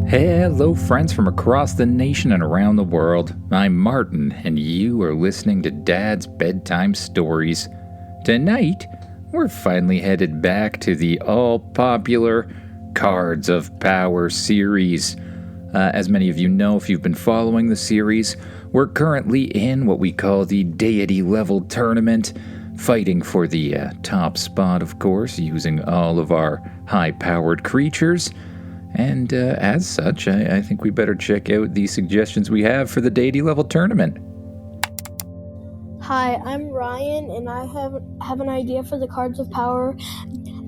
Hello, friends from across the nation and around the world. I'm Martin, and you are listening to Dad's Bedtime Stories. Tonight, we're finally headed back to the all-popular Cards of Power series. As many of you know, if you've been following the series, we're currently in what we call the Deity level tournament, fighting for the top spot, of course, using all of our high-powered creatures. And as such, I think we better check out the suggestions we have for the Deity level tournament. Hi, I'm Ryan, and I have an idea for the Cards of Power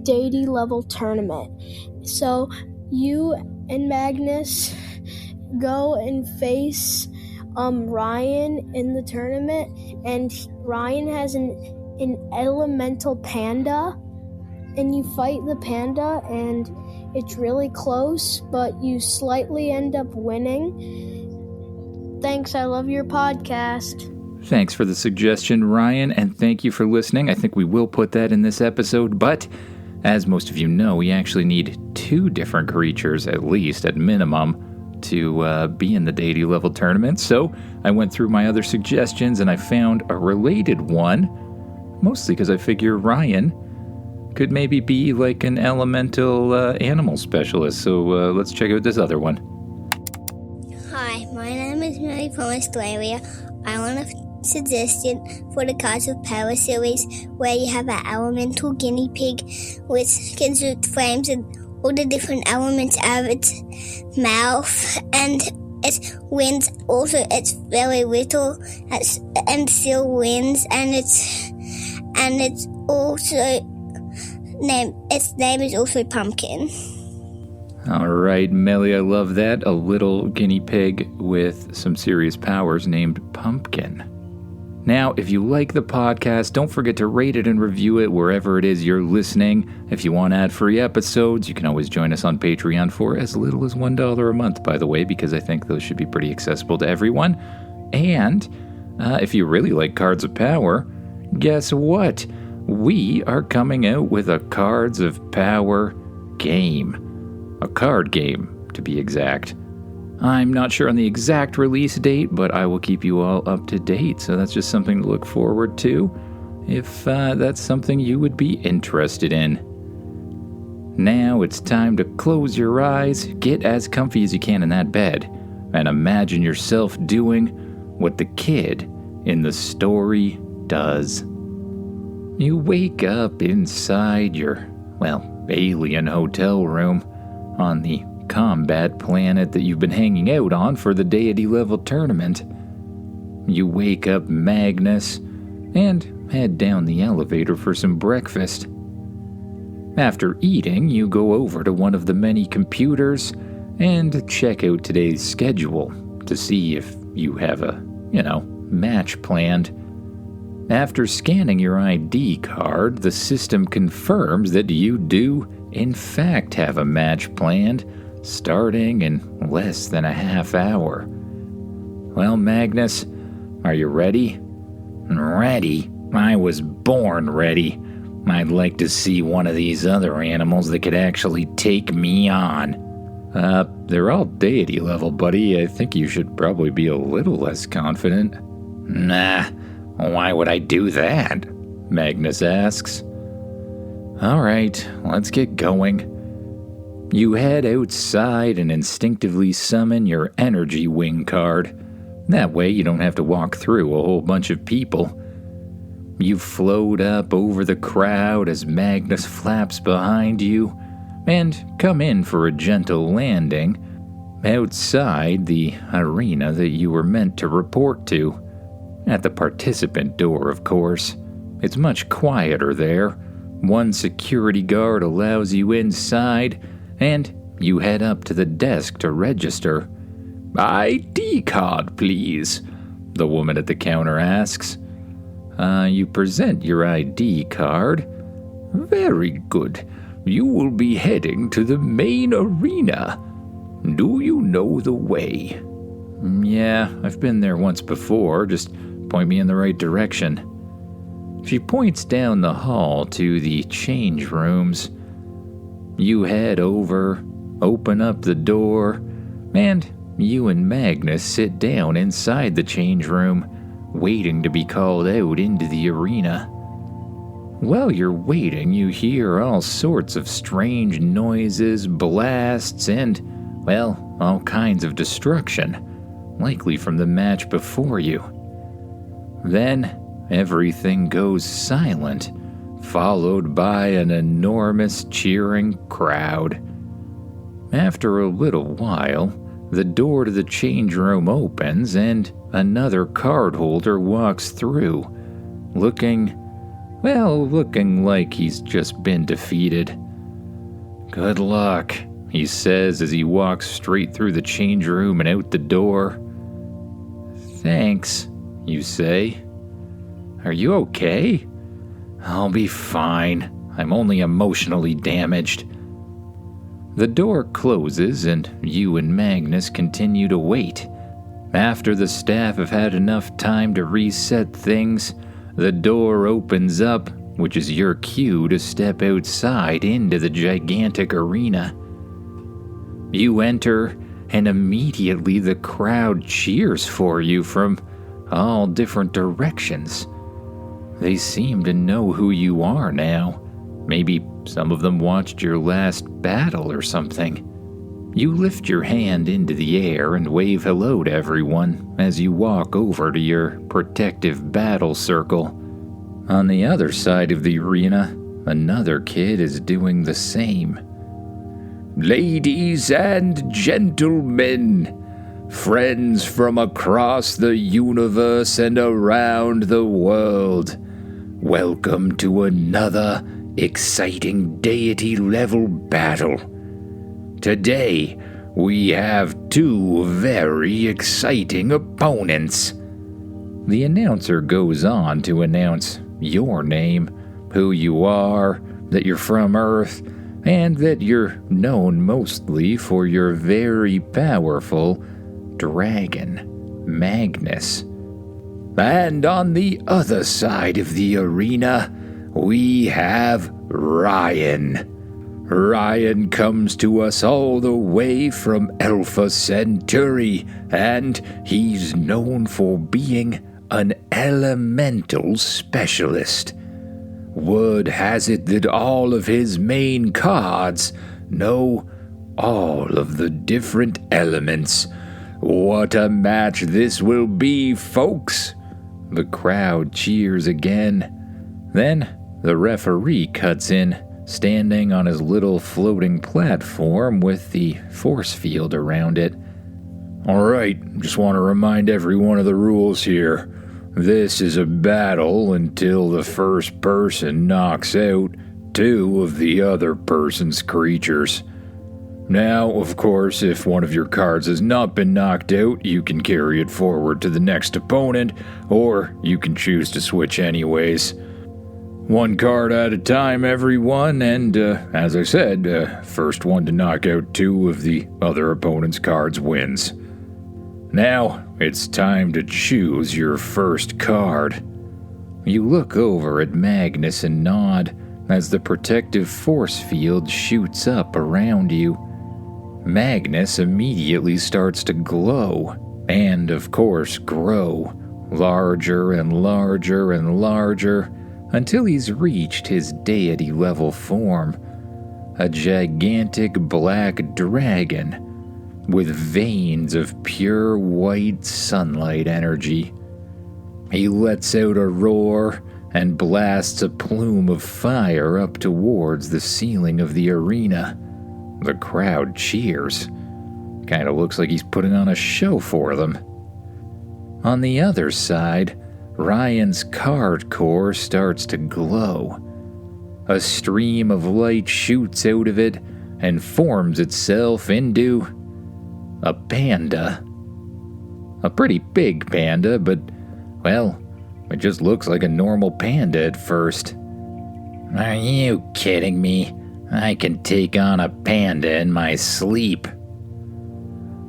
Deity level tournament. So you and Magnus go and face Ryan in the tournament, and Ryan has an elemental panda, and you fight the panda, and it's really close, but you slightly end up winning. Thanks, I love your podcast. Thanks for the suggestion, Ryan, and thank you for listening. I think we will put that in this episode, but as most of you know, we actually need 2 different creatures, at least, at minimum, to be in the Deity level tournament. So I went through my other suggestions, and I found a related one, mostly because I figure Ryan could maybe be like an elemental animal specialist. So let's check out this other one. Hi, my name is Mary from Australia. I want a suggestion for the Cards of Power series where you have an elemental guinea pig which can shoot flames and all the different elements out of its mouth, and it wins. Also, it's very little and still wins, and its name is also Pumpkin. All right, Melly, I love that. A little guinea pig with some serious powers named Pumpkin. Now, if you like the podcast, don't forget to rate it and review it wherever it is you're listening. If you want ad-free episodes, you can always join us on Patreon for as little as $1 a month, by the way, because I think those should be pretty accessible to everyone. And if you really like Cards of Power, guess what? We are coming out with a Cards of Power game. A card game, to be exact. I'm not sure on the exact release date, but I will keep you all up to date, so that's just something to look forward to if that's something you would be interested in. Now it's time to close your eyes, get as comfy as you can in that bed, and imagine yourself doing what the kid in the story does. You wake up inside your, alien hotel room on the combat planet that you've been hanging out on for the Deity level tournament. You wake up Magnus and head down the elevator for some breakfast. After eating, you go over to one of the many computers and check out today's schedule to see if you have a, match planned. After scanning your ID card, the system confirms that you do, in fact, have a match planned, starting in less than a half hour. Well, Magnus, are you ready? Ready? I was born ready. I'd like to see one of these other animals that could actually take me on. They're all Deity level, buddy. I think you should probably be a little less confident. Nah. Why would I do that? Magnus asks. All right, let's get going. You head outside and instinctively summon your energy wing card. That way you don't have to walk through a whole bunch of people. You float up over the crowd as Magnus flaps behind you and come in for a gentle landing outside the arena that you were meant to report to. At the participant door, of course. It's much quieter there. One security guard allows you inside, and you head up to the desk to register. ID card, please, the woman at the counter asks. You present your ID card. Very good. You will be heading to the main arena. Do you know the way? Yeah, I've been there once before. Just point me in the right direction. She points down the hall to the change rooms. You head over, open up the door, And you and Magnus sit down inside the change room, waiting to be called out into the arena. While you're waiting, you hear all sorts of strange noises, blasts, and, well, all kinds of destruction, likely from the match before you. Then, everything goes silent, followed by an enormous cheering crowd. After a little while, the door to the change room opens and another card holder walks through, looking like he's just been defeated. "Good luck," he says as he walks straight through the change room and out the door. "Thanks," you say. "Are you okay?" "I'll be fine. I'm only emotionally damaged." The door closes and you and Magnus continue to wait. After the staff have had enough time to reset things, the door opens up, which is your cue to step outside into the gigantic arena. You enter, and immediately the crowd cheers for you from all different directions. They seem to know who you are now. Maybe some of them watched your last battle or something. You lift your hand into the air and wave hello to everyone as you walk over to your protective battle circle. On the other side of the arena, another kid is doing the same. "Ladies and gentlemen, friends from across the universe and around the world, welcome to another exciting deity-level battle. Today, we have two very exciting opponents." The announcer goes on to announce your name, who you are, that you're from Earth, and that you're known mostly for your very powerful dragon, Magnus. And on the other side of the arena, we have Ryan. Ryan comes to us all the way from Alpha Centauri, and he's known for being an elemental specialist. Word has it that all of his main cards know all of the different elements. What a match this will be, folks! The crowd cheers again. Then the referee cuts in, standing on his little floating platform with the force field around it. "All right, just want to remind everyone of the rules here. This is a battle until the first person knocks out two of the other person's creatures. Now, of course, if one of your cards has not been knocked out, you can carry it forward to the next opponent, or you can choose to switch anyways. One card at a time, everyone, and as I said, first one to knock out two of the other opponent's cards wins. Now, it's time to choose your first card." You look over at Magnus and nod as the protective force field shoots up around you. Magnus immediately starts to glow, and of course grow, larger and larger and larger, until he's reached his deity-level form, a gigantic black dragon with veins of pure white sunlight energy. He lets out a roar and blasts a plume of fire up towards the ceiling of the arena. The crowd cheers. Kinda looks like he's putting on a show for them. On the other side, Ryan's card core starts to glow. A stream of light shoots out of it and forms itself into a panda. A pretty big panda, but, well, it just looks like a normal panda at first. "Are you kidding me? I can take on a panda in my sleep."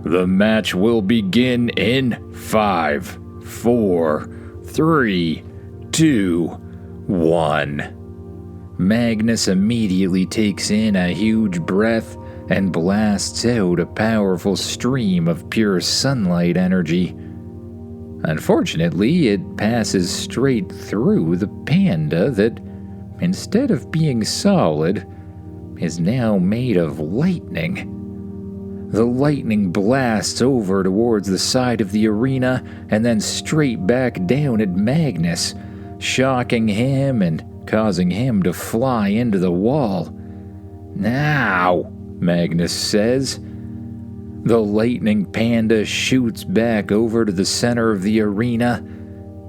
The match will begin in 5, 4, 3, 2, 1. Magnus immediately takes in a huge breath and blasts out a powerful stream of pure sunlight energy. Unfortunately, it passes straight through the panda that, instead of being solid, is now made of lightning. The lightning blasts over towards the side of the arena and then straight back down at Magnus, shocking him and causing him to fly into the wall. "Now," Magnus says. The lightning panda shoots back over to the center of the arena,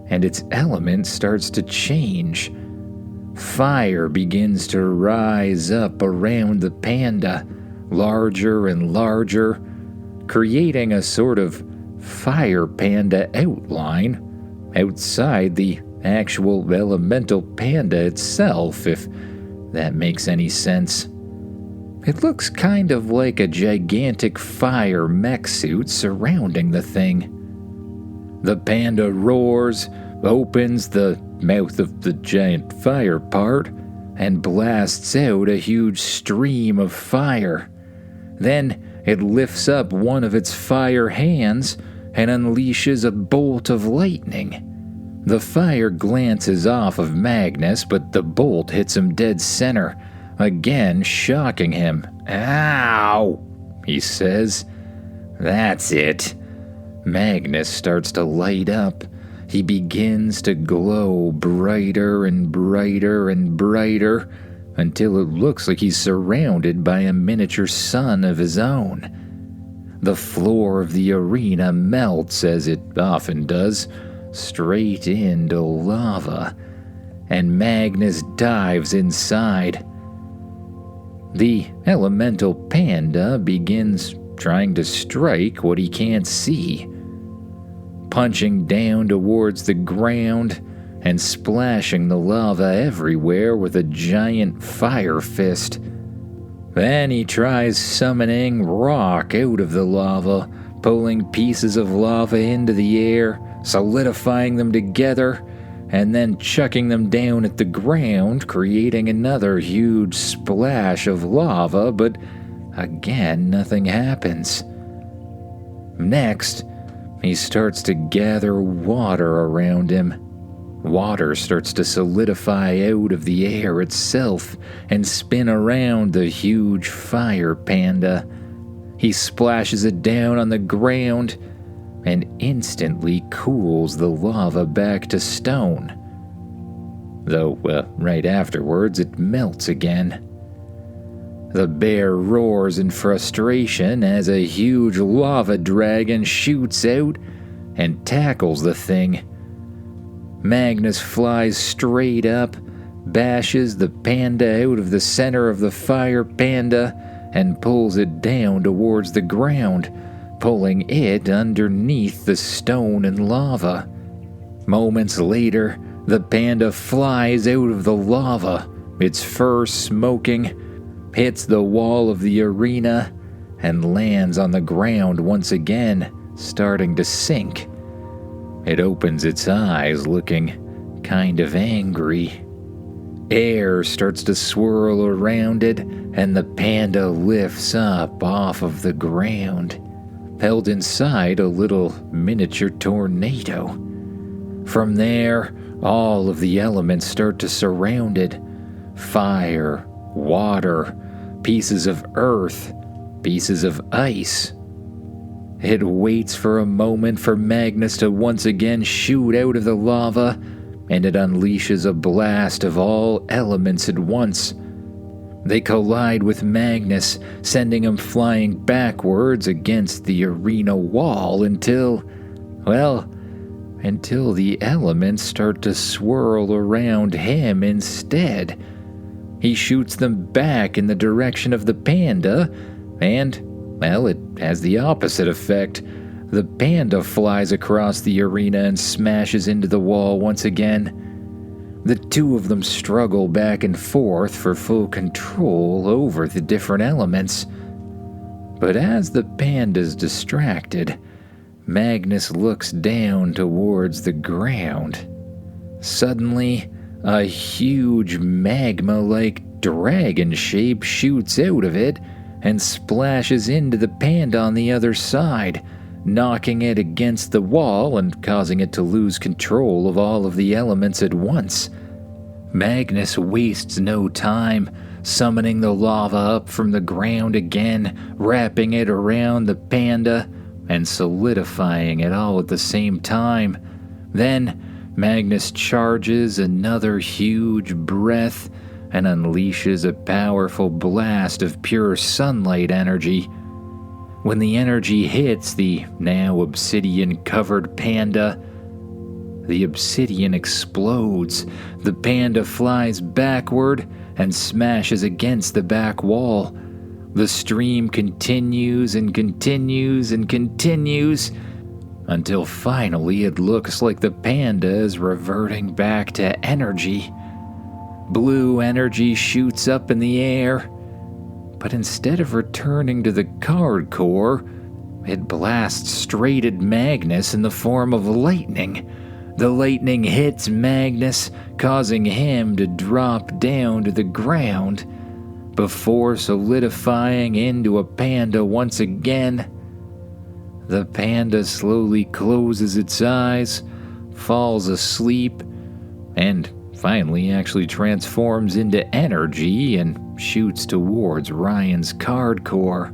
and its element starts to change. Fire begins to rise up around the panda, larger and larger, creating a sort of fire panda outline outside the actual elemental panda itself, if that makes any sense. It looks kind of like a gigantic fire mech suit surrounding the thing. The panda roars, opens the mouth of the giant fire part, and blasts out a huge stream of fire. Then it lifts up one of its fire hands and unleashes a bolt of lightning. The fire glances off of Magnus, but the bolt hits him dead center, again shocking him. "Ow!" he says. That's it. Magnus starts to light up. He begins to glow brighter and brighter and brighter until it looks like he's surrounded by a miniature sun of his own. The floor of the arena melts, as it often does, straight into lava, and Magnus dives inside. The elemental panda begins trying to strike what he can't see, punching down towards the ground and splashing the lava everywhere with a giant fire fist. Then he tries summoning rock out of the lava, pulling pieces of lava into the air, solidifying them together, and then chucking them down at the ground, creating another huge splash of lava, but again nothing happens. Next, he starts to gather water around him. Water starts to solidify out of the air itself and spin around the huge fire panda. He splashes it down on the ground and instantly cools the lava back to stone. Though, right afterwards, it melts again. The bear roars in frustration as a huge lava dragon shoots out and tackles the thing. Magnus flies straight up, bashes the panda out of the center of the fire panda, and pulls it down towards the ground, pulling it underneath the stone and lava. Moments later, the panda flies out of the lava, its fur smoking, hits the wall of the arena, and lands on the ground once again, starting to sink. It opens its eyes, looking kind of angry. Air starts to swirl around it, and the panda lifts up off of the ground, held inside a little miniature tornado. From there, all of the elements start to surround it. Fire, water, pieces of earth, pieces of ice. It waits for a moment for Magnus to once again shoot out of the lava, and it unleashes a blast of all elements at once. They collide with Magnus, sending him flying backwards against the arena wall until the elements start to swirl around him instead. He shoots them back in the direction of the panda, and, it has the opposite effect. The panda flies across the arena and smashes into the wall once again. The two of them struggle back and forth for full control over the different elements. But as the panda's distracted, Magnus looks down towards the ground. Suddenly, a huge magma-like dragon shape shoots out of it and splashes into the panda on the other side, knocking it against the wall and causing it to lose control of all of the elements at once. Magnus wastes no time, summoning the lava up from the ground again, wrapping it around the panda, and solidifying it all at the same time. Then, Magnus charges another huge breath and unleashes a powerful blast of pure sunlight energy. When the energy hits the now obsidian-covered panda, the obsidian explodes. The panda flies backward and smashes against the back wall. The stream continues and continues and continues until finally it looks like the panda is reverting back to energy. Blue energy shoots up in the air, but instead of returning to the card core, it blasts straight at Magnus in the form of lightning. The lightning hits Magnus, causing him to drop down to the ground. Before solidifying into a panda once again, the panda slowly closes its eyes, falls asleep, and finally actually transforms into energy and shoots towards Ryan's card core.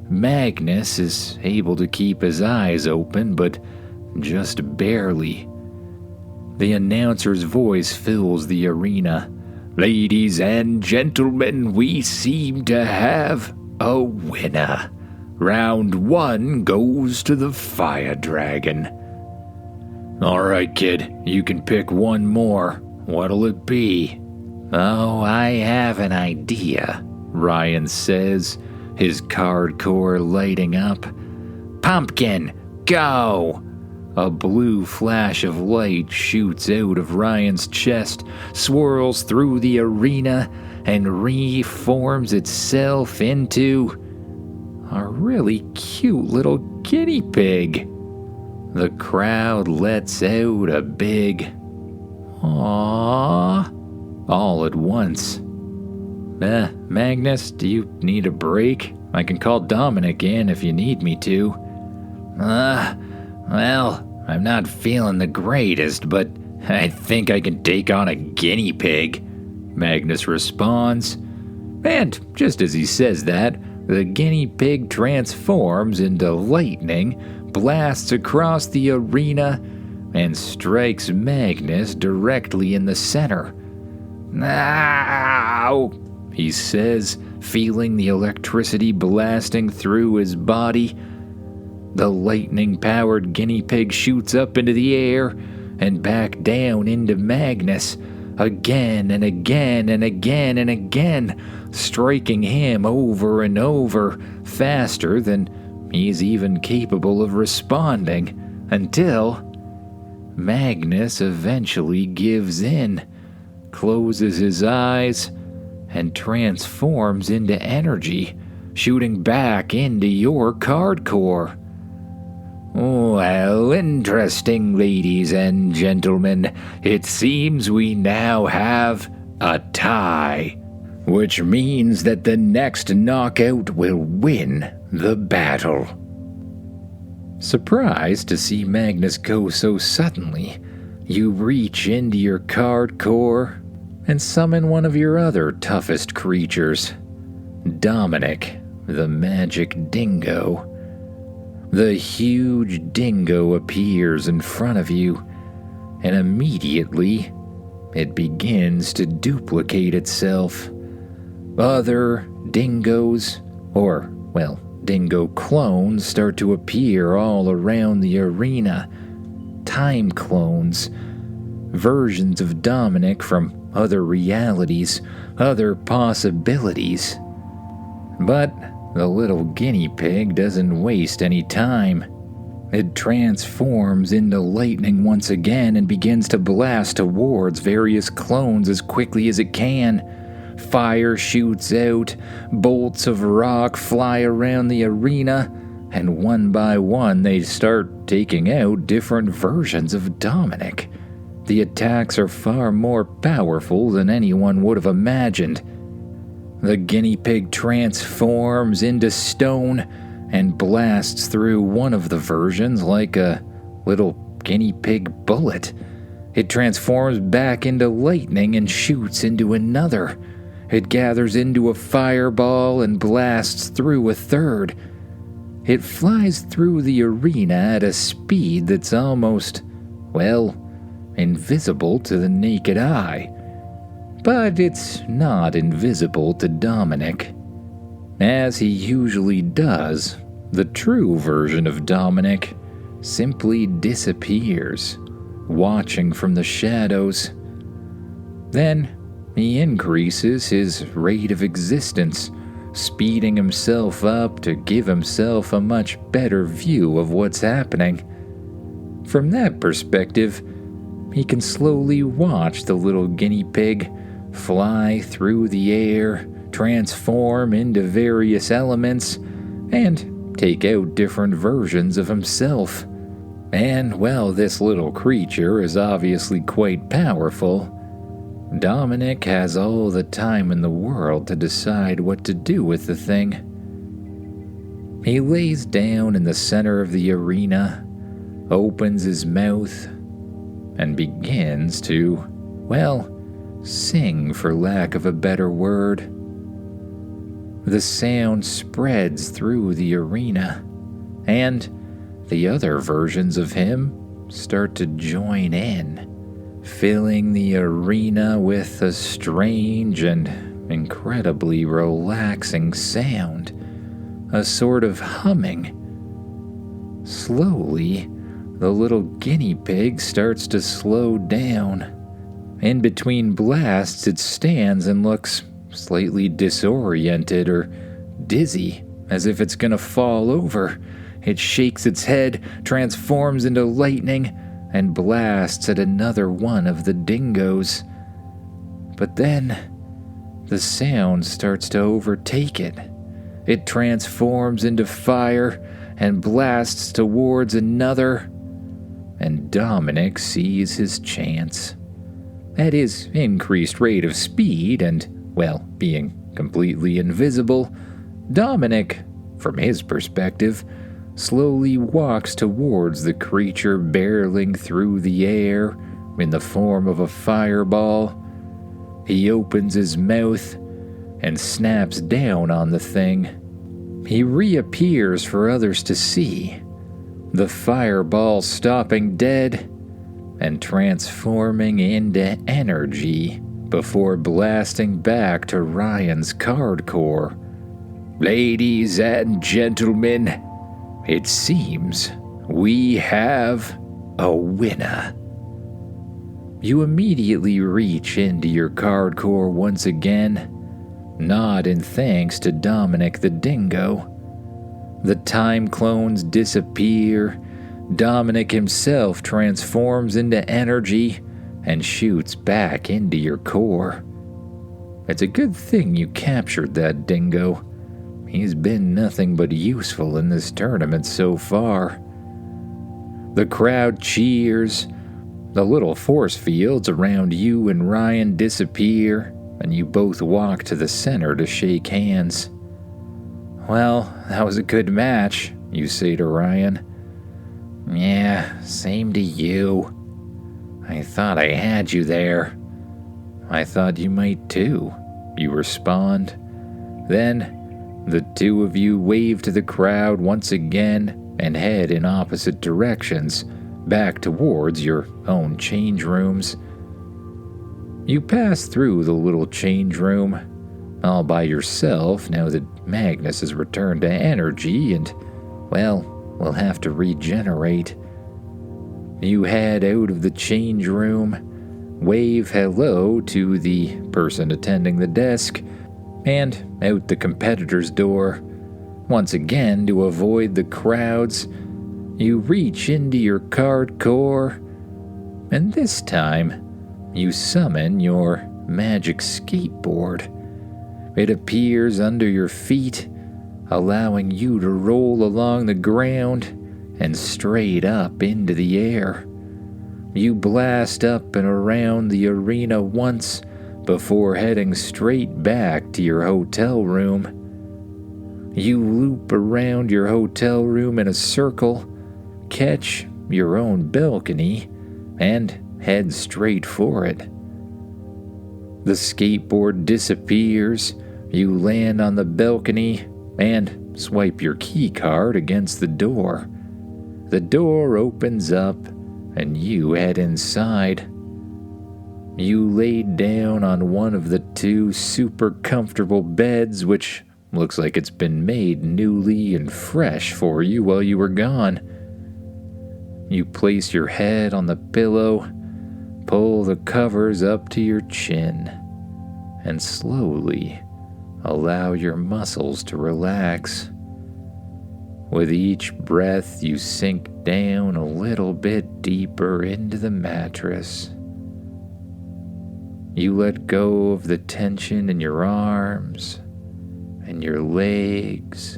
Magnus is able to keep his eyes open, but just barely. The announcer's voice fills the arena. "Ladies and gentlemen, we seem to have a winner. Round 1 goes to the fire dragon." "All right, kid, you can pick one more. What'll it be?" "Oh, I have an idea," Ryan says, his card core lighting up. "Pumpkin, go!" A blue flash of light shoots out of Ryan's chest, swirls through the arena, and reforms itself into a really cute little guinea pig. The crowd lets out a big "Aww" all at once. Magnus, do you need a break? I can call Dominic in if you need me to." Well, I'm not feeling the greatest, but I think I can take on a guinea pig," Magnus responds. And just as he says that, the guinea pig transforms into lightning, blasts across the arena, and strikes Magnus directly in the center. "Ow!" he says, feeling the electricity blasting through his body. The lightning-powered guinea pig shoots up into the air and back down into Magnus, again and again and again and again, striking him over and over, faster than he's even capable of responding, until Magnus eventually gives in, closes his eyes, and transforms into energy, shooting back into your card core. "Well, interesting, ladies and gentlemen. It seems we now have a tie, which means that the next knockout will win the battle." Surprised to see Magnus go so suddenly, you reach into your card core and summon one of your other toughest creatures, Dominic, the magic dingo. The huge dingo appears in front of you, and immediately it begins to duplicate itself. Other dingoes, or, well, dingo clones start to appear all around the arena. Time clones, versions of Dominic from other realities, other possibilities. But the little guinea pig doesn't waste any time. It transforms into lightning once again and begins to blast towards various clones as quickly as it can. Fire shoots out, bolts of rock fly around the arena, and one by one they start taking out different versions of Dominic. The attacks are far more powerful than anyone would have imagined. The guinea pig transforms into stone and blasts through one of the versions like a little guinea pig bullet. It transforms back into lightning and shoots into another. It gathers into a fireball and blasts through a third. It flies through the arena at a speed that's almost, well, invisible to the naked eye. But it's not invisible to Dominic. As he usually does, the true version of Dominic simply disappears, watching from the shadows. Then he increases his rate of existence, speeding himself up to give himself a much better view of what's happening. From that perspective, he can slowly watch the little guinea pig fly through the air, transform into various elements, and take out different versions of himself. And while this little creature is obviously quite powerful, Dominic has all the time in the world to decide what to do with the thing. He lays down in the center of the arena, opens his mouth, and begins to, well, sing for lack of a better word. The sound spreads through the arena, and the other versions of him start to join in, filling the arena with a strange and incredibly relaxing sound, a sort of humming. Slowly, the little guinea pig starts to slow down. In between blasts, it stands and looks slightly disoriented or dizzy, as if it's gonna fall over. It shakes its head, transforms into lightning, and blasts at another one of the dingoes. But then, the sound starts to overtake it. It transforms into fire and blasts towards another, and Dominic sees his chance. At his increased rate of speed and, well, being completely invisible, Dominic, from his perspective, slowly walks towards the creature barreling through the air in the form of a fireball. He opens his mouth and snaps down on the thing. He reappears for others to see, the fireball stopping dead and transforming into energy before blasting back to Ryan's card core. Ladies and gentlemen, it seems we have a winner. You immediately reach into your card core once again, nod in thanks to Dominic the Dingo. The time clones disappear. Dominic himself transforms into energy and shoots back into your core. It's a good thing you captured that dingo. He's been nothing but useful in this tournament so far. The crowd cheers. The little force fields around you and Ryan disappear, and you both walk to the center to shake hands. Well, that was a good match, you say to Ryan. Yeah, same to you. I thought I had you there. I thought you might too, you respond. Then, the two of you wave to the crowd once again and head in opposite directions, back towards your own change rooms. You pass through the little change room, all by yourself now that Magnus has returned to energy and, well, will have to regenerate. You head out of the change room, wave hello to the person attending the desk, and out the competitor's door. Once again, to avoid the crowds, you reach into your card core, and this time, you summon your magic skateboard. It appears under your feet, allowing you to roll along the ground and straight up into the air. You blast up and around the arena once before heading straight back to your hotel room. You loop around your hotel room in a circle, catch your own balcony, and head straight for it. The skateboard disappears, you land on the balcony, and swipe your key card against the door. The door opens up, and you head inside. You laid down on one of the two super comfortable beds, which looks like it's been made newly and fresh for you while you were gone. You place your head on the pillow, pull the covers up to your chin, and slowly allow your muscles to relax. With each breath, you sink down a little bit deeper into the mattress. You let go of the tension in your arms, and your legs,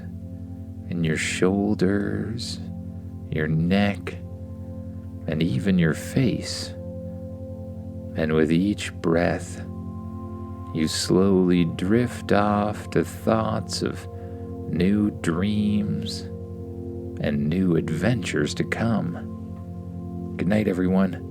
and your shoulders, your neck, and even your face. And with each breath, you slowly drift off to thoughts of new dreams and new adventures to come. Good night, everyone.